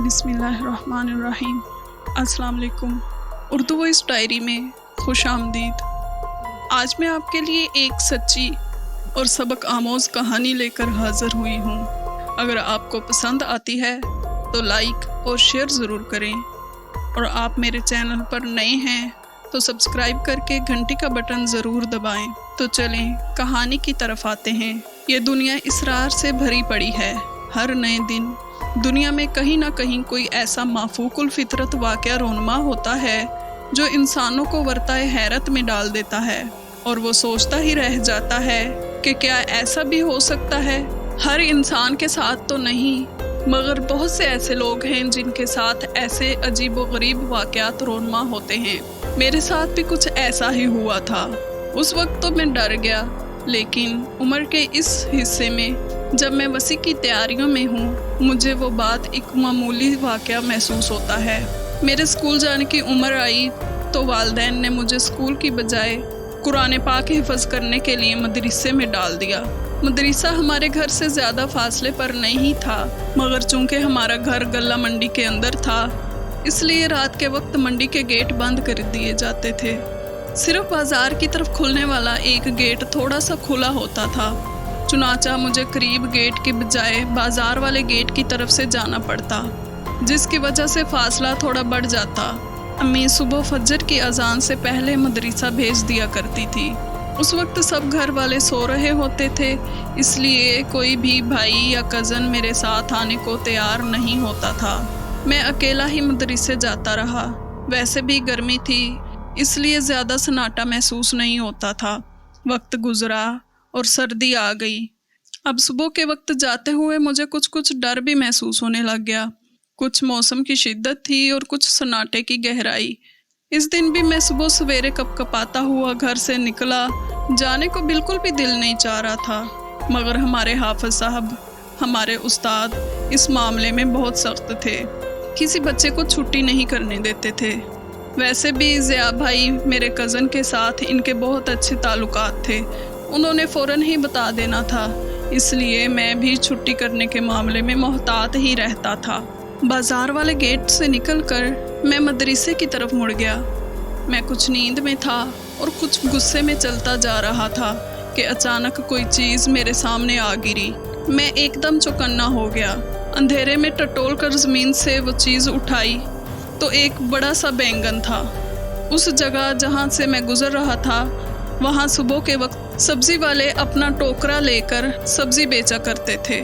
बिस्मिल्लाहिर्रहमानिर्रहीम। अस्सलाम वालेकुम। उर्दू वॉइस डायरी में खुश आमदीद। आज मैं आपके लिए एक सच्ची और सबक आमोज़ कहानी लेकर हाज़िर हुई हूँ। अगर आपको पसंद आती है तो लाइक और शेयर ज़रूर करें, और आप मेरे चैनल पर नए हैं तो सब्सक्राइब करके घंटी का बटन ज़रूर दबाएं। तो चलें कहानी की तरफ आते हैं। ये दुनिया इसरार से भरी पड़ी है। हर नए दिन दुनिया में कहीं ना कहीं कोई ऐसा माफूकुल फितरत वाक़या रोनमा होता है जो इंसानों को वर्ताए हैरत में डाल देता है, और वो सोचता ही रह जाता है कि क्या ऐसा भी हो सकता है। हर इंसान के साथ तो नहीं, मगर बहुत से ऐसे लोग हैं जिनके साथ ऐसे अजीब व गरीब वाक़यात रोनमा होते हैं। मेरे साथ भी कुछ ऐसा ही हुआ था। उस वक्त तो मैं डर गया, लेकिन उम्र के इस हिस्से में जब मैं वसी की तैयारियों में हूँ, मुझे वो बात एक मामूली वाक़या महसूस होता है। मेरे स्कूल जाने की उम्र आई तो वालिदैन ने मुझे स्कूल की बजाय कुरान पाक हिफ़्ज़ करने के लिए मदरसे में डाल दिया। मदरसा हमारे घर से ज़्यादा फासले पर नहीं था, मगर चूँकि हमारा घर गल्ला मंडी के अंदर था, इसलिए रात के वक्त मंडी के गेट बंद कर दिए जाते थे। सिर्फ बाज़ार की तरफ खुलने वाला एक गेट थोड़ा सा खुला होता था। चुनाचा मुझे करीब गेट के बजाय बाज़ार वाले गेट की तरफ से जाना पड़ता, जिसकी वजह से फ़ासला थोड़ा बढ़ जाता। अम्मी सुबह फजर की अजान से पहले मदरसा भेज दिया करती थी। उस वक्त सब घर वाले सो रहे होते थे, इसलिए कोई भी भाई या कज़न मेरे साथ आने को तैयार नहीं होता था। मैं अकेला ही मदरसे जाता रहा। वैसे भी गर्मी थी, इसलिए ज़्यादा सन्नाटा महसूस नहीं होता था। वक्त गुज़रा और सर्दी आ गई। अब सुबह के वक्त जाते हुए मुझे कुछ डर भी महसूस होने लग गया। कुछ मौसम की शिद्दत थी और कुछ सन्नाटे की गहराई। इस दिन भी मैं सुबह सवेरे कपकपाता हुआ घर से निकला। जाने को बिल्कुल भी दिल नहीं चाह रहा था, मगर हमारे हाफिज साहब, हमारे उस्ताद इस मामले में बहुत सख्त थे। किसी बच्चे को छुट्टी नहीं करने देते थे। वैसे भी ज़िया भाई मेरे कज़न के साथ इनके बहुत अच्छे ताल्लुकात थे। उन्होंने फ़ौरन ही बता देना था, इसलिए मैं भी छुट्टी करने के मामले में मोहतात ही रहता था। बाज़ार वाले गेट से निकलकर मैं मदरसे की तरफ मुड़ गया। मैं कुछ नींद में था और कुछ गुस्से में चलता जा रहा था कि अचानक कोई चीज़ मेरे सामने आ गिरी। मैं एकदम चौकन्ना हो गया। अंधेरे में टटोल कर ज़मीन से वो चीज़ उठाई तो एक बड़ा सा बैंगन था। उस जगह जहाँ से मैं गुज़र रहा था, वहाँ सुबह के वक्त सब्ज़ी वाले अपना टोकरा लेकर सब्ज़ी बेचा करते थे।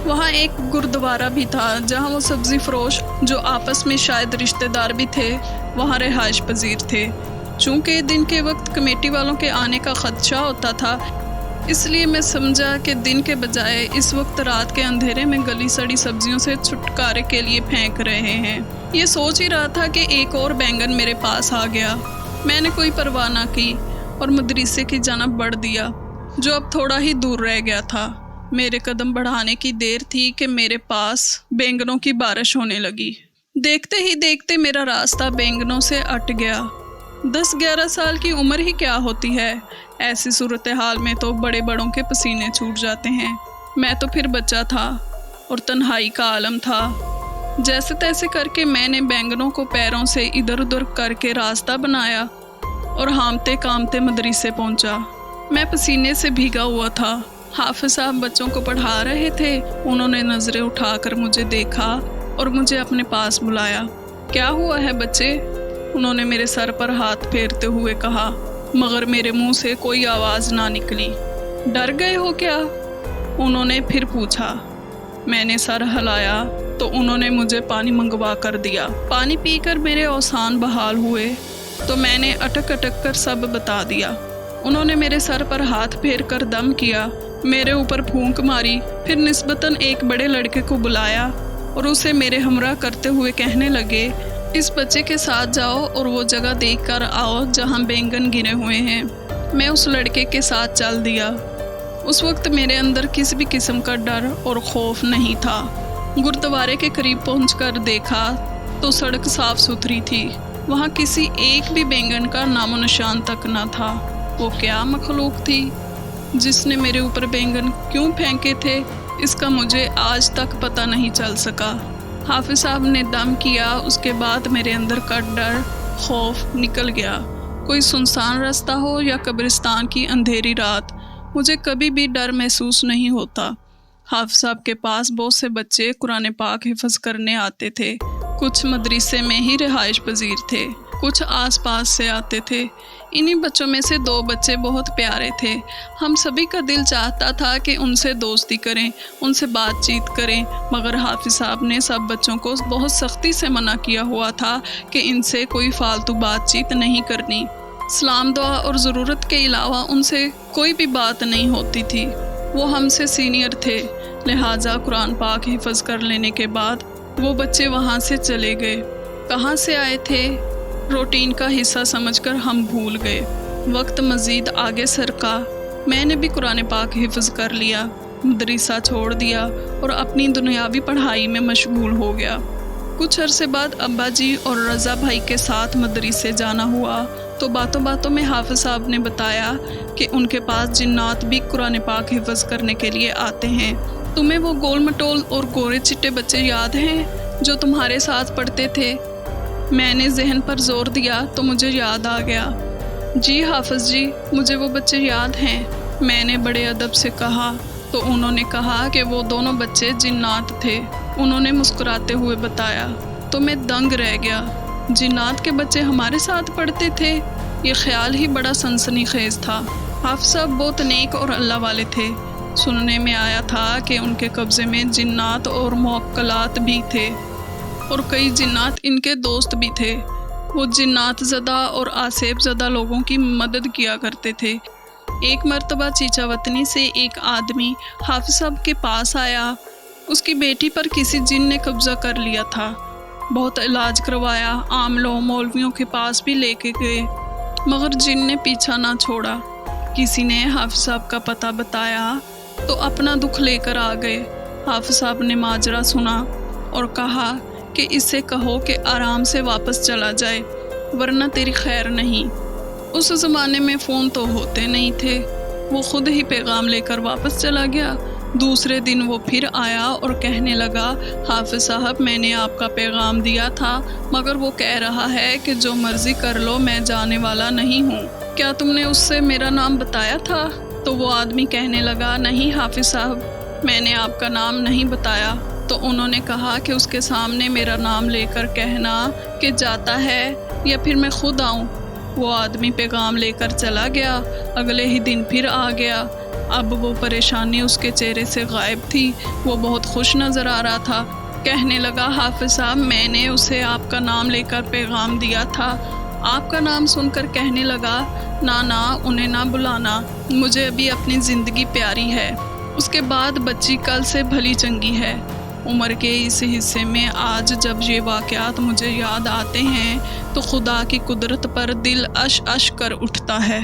वहाँ एक गुरुद्वारा भी था जहाँ वो सब्ज़ी फरोश, जो आपस में शायद रिश्तेदार भी थे, वहाँ रिहाइश पजीर थे। चूँकि दिन के वक्त कमेटी वालों के आने का ख़दशा होता था, इसलिए मैं समझा कि दिन के बजाय इस वक्त रात के अंधेरे में गली सड़ी सब्जियों से छुटकारे के लिए फेंक रहे हैं। ये सोच ही रहा था कि एक और बैंगन मेरे पास आ गया। मैंने कोई परवाह ना की और मदरसे की जानब बढ़ दिया, जो अब थोड़ा ही दूर रह गया था। मेरे कदम बढ़ाने की देर थी कि मेरे पास बैंगनों की बारिश होने लगी। देखते ही देखते मेरा रास्ता बैंगनों से अट गया। 10-11 साल की उम्र ही क्या होती है, ऐसी सूरत हाल में तो बड़े बड़ों के पसीने छूट जाते हैं। मैं तो फिर बच्चा था और तन्हाई का आलम था। जैसे तैसे करके मैंने बैंगनों को पैरों से इधर उधर करके रास्ता बनाया और हामते कामते मदरसे पहुंचा। मैं पसीने से भीगा हुआ था। हाफिज साहब बच्चों को पढ़ा रहे थे। उन्होंने नज़रें उठाकर मुझे देखा और मुझे अपने पास बुलाया। क्या हुआ है बच्चे? उन्होंने मेरे सर पर हाथ फेरते हुए कहा, मगर मेरे मुंह से कोई आवाज़ ना निकली। डर गए हो क्या? उन्होंने फिर पूछा। मैंने सर हिलाया तो उन्होंने मुझे पानी मंगवा कर दिया। पानी पीकर मेरे औसान बहाल हुए तो मैंने अटक अटक कर सब बता दिया। उन्होंने मेरे सर पर हाथ फेर कर दम किया, मेरे ऊपर फूंक मारी, फिर निस्बतन एक बड़े लड़के को बुलाया और उसे मेरे हमरा करते हुए कहने लगे, इस बच्चे के साथ जाओ और वो जगह देख कर आओ जहाँ बैंगन गिरे हुए हैं। मैं उस लड़के के साथ चल दिया। उस वक्त मेरे अंदर किसी भी किस्म का डर और खौफ नहीं था। गुरुद्वारे के करीब पहुंचकर देखा तो सड़क साफ सुथरी थी। वहाँ किसी एक भी बैंगन का नामो निशान तक न था। वो क्या मखलूक थी जिसने मेरे ऊपर बैंगन क्यों फेंके थे, इसका मुझे आज तक पता नहीं चल सका। हाफिज साहब ने दम किया। उसके बाद मेरे अंदर का डर खौफ निकल गया। कोई सुनसान रास्ता हो या कब्रिस्तान की अंधेरी रात, मुझे कभी भी डर महसूस नहीं होता। हाफिज साहब के पास बहुत से बच्चे कुरान पाक हिफ्ज़ करने आते थे। कुछ मदरसे में ही रिहाइश पजीर थे, कुछ आसपास से आते थे। इन्हीं बच्चों में से 2 बच्चे बहुत प्यारे थे। हम सभी का दिल चाहता था कि उनसे दोस्ती करें, उनसे बातचीत करें, मगर हाफिज साहब ने सब बच्चों को बहुत सख्ती से मना किया हुआ था कि इनसे कोई फालतू बातचीत नहीं करनी। सलाम दुआ और ज़रूरत के अलावा उनसे कोई भी बात नहीं होती थी। वो हमसे सीनियर थे, लिहाजा कुरान पाक हिफ्ज़ कर लेने के बाद वो बच्चे वहाँ से चले गए। कहाँ से आए थे, रूटीन का हिस्सा समझकर हम भूल गए। वक्त मज़ीद आगे सरका। मैंने भी कुरान पाक हिफ्ज़ कर लिया, मदरसा छोड़ दिया और अपनी दुनियावी पढ़ाई में मशगूल हो गया। कुछ अरसे बाद अब्बा जी और रज़ा भाई के साथ मदरसे जाना हुआ तो बातों बातों में हाफिज साहब ने बताया कि उनके पास जिन्नात भी कुरान पाक हिफ्ज़ करने के लिए आते हैं। तुम्हें वो गोल मटोल और गोरे चिट्टे बच्चे याद हैं जो तुम्हारे साथ पढ़ते थे? मैंने जहन पर जोर दिया तो मुझे याद आ गया। जी हाफिज जी, मुझे वो बच्चे याद हैं, मैंने बड़े अदब से कहा। तो उन्होंने कहा कि वो दोनों बच्चे जिन्नात थे। उन्होंने मुस्कुराते हुए बताया तो मैं दंग रह गया। जिन्नात के बच्चे हमारे साथ पढ़ते थे, ये ख्याल ही बड़ा सनसनीखेज था। हाफिज साहब बहुत नेक और अल्लाह वाले थे। सुनने में आया था कि उनके कब्ज़े में जिन्नात और मुअक्कलात भी थे और कई जिन्नात इनके दोस्त भी थे। वो जिन्नात ज़दा और आसेब ज़दा लोगों की मदद किया करते थे। एक मर्तबा चीचा वतनी से एक आदमी हाफिज साहब के पास आया। उसकी बेटी पर किसी जिन ने कब्ज़ा कर लिया था। बहुत इलाज करवाया, आमलों मौलवियों के पास भी लेके गए, मगर जिन ने पीछा ना छोड़ा। किसी ने हाफिज साहब का पता बताया तो अपना दुख लेकर आ गए। हाफिज साहब ने माजरा सुना और कहा कि इससे कहो कि आराम से वापस चला जाए, वरना तेरी खैर नहीं। उस ज़माने में फ़ोन तो होते नहीं थे। वो खुद ही पैगाम लेकर वापस चला गया। दूसरे दिन वो फिर आया और कहने लगा, हाफिज साहब मैंने आपका पैगाम दिया था, मगर वो कह रहा है कि जो मर्ज़ी कर लो, मैं जाने वाला नहीं हूँ। क्या तुमने उससे मेरा नाम बताया था? तो वो आदमी कहने लगा, नहीं हाफिज साहब, मैंने आपका नाम नहीं बताया। तो उन्होंने कहा कि उसके सामने मेरा नाम लेकर कहना कि जाता है या फिर मैं खुद आऊँ। वो आदमी पैगाम लेकर चला गया। अगले ही दिन फिर आ गया। अब वो परेशानी उसके चेहरे से गायब थी। वो बहुत खुश नज़र आ रहा था। कहने लगा, हाफिज साहब मैंने उसे आपका नाम लेकर पैगाम दिया था। आपका नाम सुनकर कहने लगा, ना ना, उन्हें ना बुलाना, मुझे अभी अपनी ज़िंदगी प्यारी है। उसके बाद बच्ची कल से भली चंगी है। उम्र के इस हिस्से में आज जब ये वाक़यात मुझे याद आते हैं तो खुदा की कुदरत पर दिल अश अश कर उठता है।